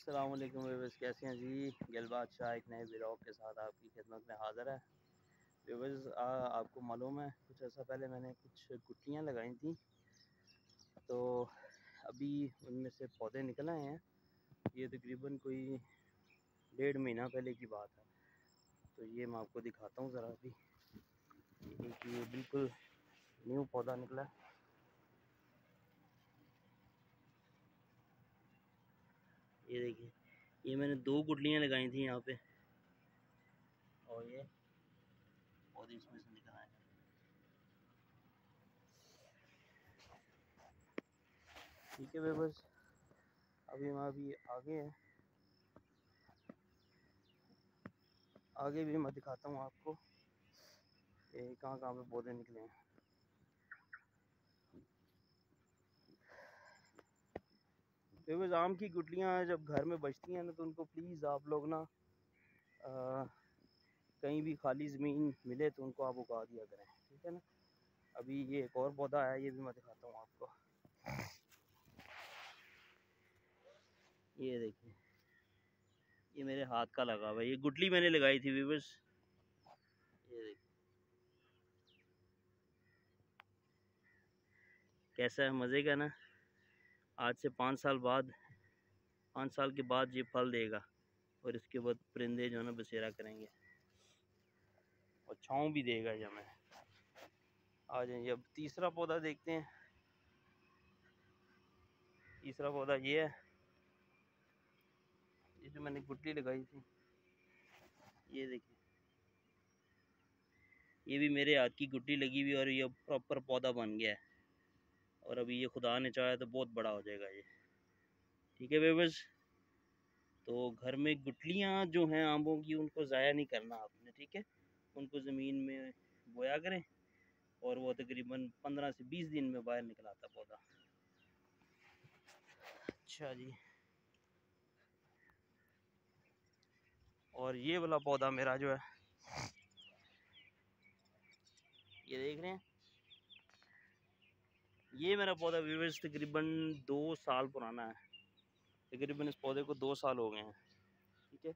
अस्सलाम वालेकुम व्यूअर्स, कैसे हैं जी। गिलबाद शाह एक नए व्लॉग के साथ आपकी खिदमत में हाज़िर है। व्यूअर्स, आपको मालूम है कुछ अर्सा पहले मैंने कुछ गुठलियाँ लगाई थी, तो अभी उनमें से पौधे निकल आए हैं। ये तकरीबन कोई 1.5 महीना पहले की बात है। तो ये मैं आपको दिखाता हूँ ज़रा। अभी एक ये बिल्कुल न्यू पौधा निकला है। ये देखिए, ये मैंने 2 गुठलियाँ लगाई थी यहाँ पे, और ये पौधे इसमें से निकल आए हैं। ठीक है व्यूअर्स, अभी आगे भी मैं दिखाता हूँ आपको कहाँ कहाँ पे पौधे निकले हैं। व्यूअर्स, आम की गुठलियाँ जब घर में बचती हैं ना, तो उनको प्लीज़ आप लोग ना कहीं भी खाली ज़मीन मिले तो उनको आप उगा दिया करें, ठीक है ना। अभी ये एक और पौधा है, ये भी मैं दिखाता हूँ आपको। ये देखिए, ये मेरे हाथ का लगा हुआ है। ये गुठली मैंने लगाई थी व्यूअर्स। ये देखिए कैसा है, मज़े का ना। आज से 5 साल के बाद ये फल देगा, और इसके बाद परिंदे जो है ना बसेरा करेंगे, और छाँव भी देगा ये हमें। आ जाइए, अब तीसरा पौधा देखते हैं। तीसरा पौधा ये है, ये जो मैंने गुठली लगाई थी। ये देखिए, ये भी मेरे हाथ की गुठली लगी हुई, और ये प्रॉपर पौधा बन गया है। और अभी ये खुदा ने चाहा तो बहुत बड़ा हो जाएगा ये। ठीक है व्यूअर्स, तो घर में गुठलियाँ जो हैं आमों की, उनको ज़ाया नहीं करना आपने, ठीक है। उनको ज़मीन में बोया करें, और वो तकरीबन 15 से 20 दिन में बाहर निकल आता पौधा। अच्छा जी, और ये वाला पौधा मेरा जो है, ये देख रहे हैं, ये मेरा पौधा व्यूअर्स तकरीबन 2 साल पुराना है। तकरीबन इस पौधे को 2 साल हो गए हैं, ठीक है।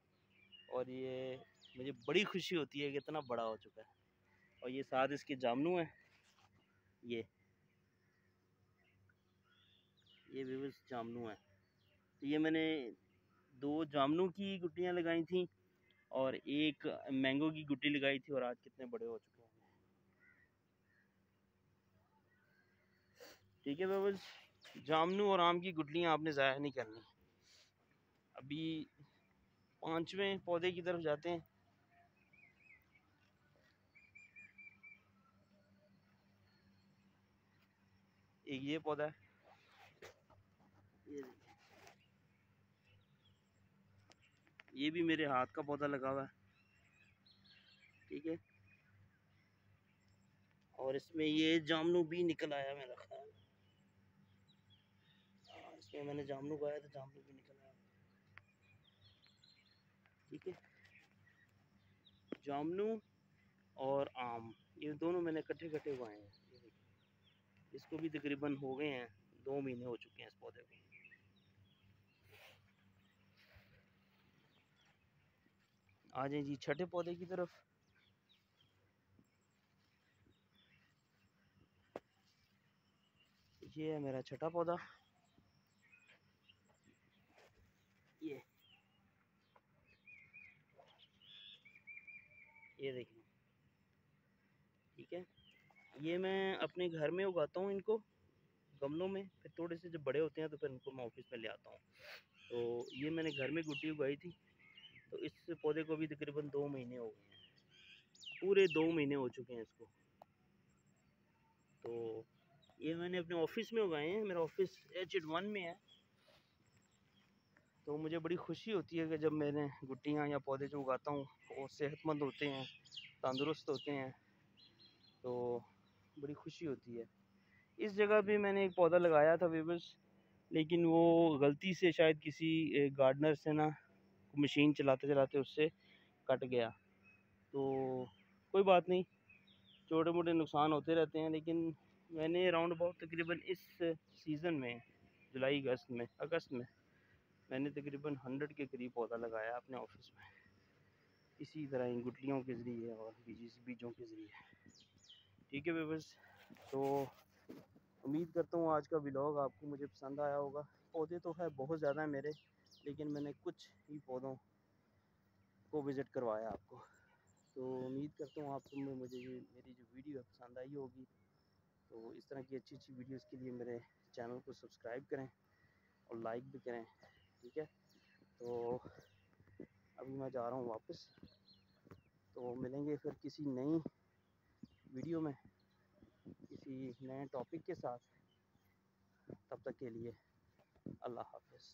और ये मुझे बड़ी खुशी होती है कि इतना बड़ा हो चुका है। और ये साथ इसके जामनू है। ये व्यूअर्स जामनू है। तो ये मैंने 2 जामनू की गुटियाँ लगाई थी, और एक मैंगो की गुटी लगाई थी, और आज कितने बड़े हो चुके हैं। ठीक है व्यूअर्स, जामनू और आम की गुटलियाँ आपने ज़ाया नहीं करनी। अभी 5वें पौधे की तरफ जाते हैं। एक ये पौधा है, ये देखिए, ये भी मेरे हाथ का पौधा लगा हुआ है, ठीक है। और इसमें ये जामनू भी निकल आया मेरा ख्याल। इसमें मैंने जामनू उगाया तो जामनू भी निकल आया, ठीक है। जामनू और आम, ये दोनों मैंने इकट्ठे इकट्ठे उगाए हैं। ये देखिए, इसको भी तकरीबन हो गए हैं 2 महीने हो चुके हैं इस पौधे को। आ जाए जी छठे पौधे की तरफ। ये है मेरा छठा पौधा। ये देखिए, ठीक है। ये मैं अपने घर में उगाता हूँ इनको गमलों में, फिर थोड़े से जब बड़े होते हैं तो फिर इनको मैं ऑफिस में ले आता हूँ। तो ये मैंने घर में गुटी उगाई थी। तो इस पौधे को भी तकरीबन 2 महीने हो गए हैं, पूरे 2 महीने हो चुके हैं इसको। तो ये मैंने अपने ऑफिस में उगाए हैं। मेरा ऑफिस H1 में है। तो मुझे बड़ी खुशी होती है कि जब मैंने गुटियाँ या पौधे जो उगाता हूँ वो सेहतमंद होते हैं, तंदुरुस्त होते हैं, तो बड़ी खुशी होती है। इस जगह भी मैंने एक पौधा लगाया था व्यूअर्स, लेकिन वो गलती से शायद किसी गार्डनर से ना मशीन चलाते चलाते उससे कट गया। तो कोई बात नहीं, छोटे मोटे नुकसान होते रहते हैं। लेकिन मैंने राउंड अबाउट तकरीबन इस सीज़न में, जुलाई अगस्त में मैंने तकरीबन 100 के करीब पौधा लगाया अपने ऑफिस में, इसी तरह इन गुटलियों के ज़रिए और बीजों के ज़रिए। ठीक है व्यूअर्स, तो उम्मीद करता हूँ आज का व्लॉग आपको मुझे पसंद आया होगा। पौधे तो है बहुत ज़्यादा है मेरे, लेकिन मैंने कुछ ही पौधों को विज़िट करवाया आपको। तो उम्मीद करता हूँ आपको मुझे मेरी जो वीडियो है पसंद आई होगी। तो इस तरह की अच्छी अच्छी वीडियोस के लिए मेरे चैनल को सब्सक्राइब करें और लाइक भी करें। ठीक है, तो अभी मैं जा रहा हूँ वापस। तो मिलेंगे फिर किसी नई वीडियो में, किसी नए टॉपिक के साथ। तब तक के लिए अल्लाह हाफ़िज़।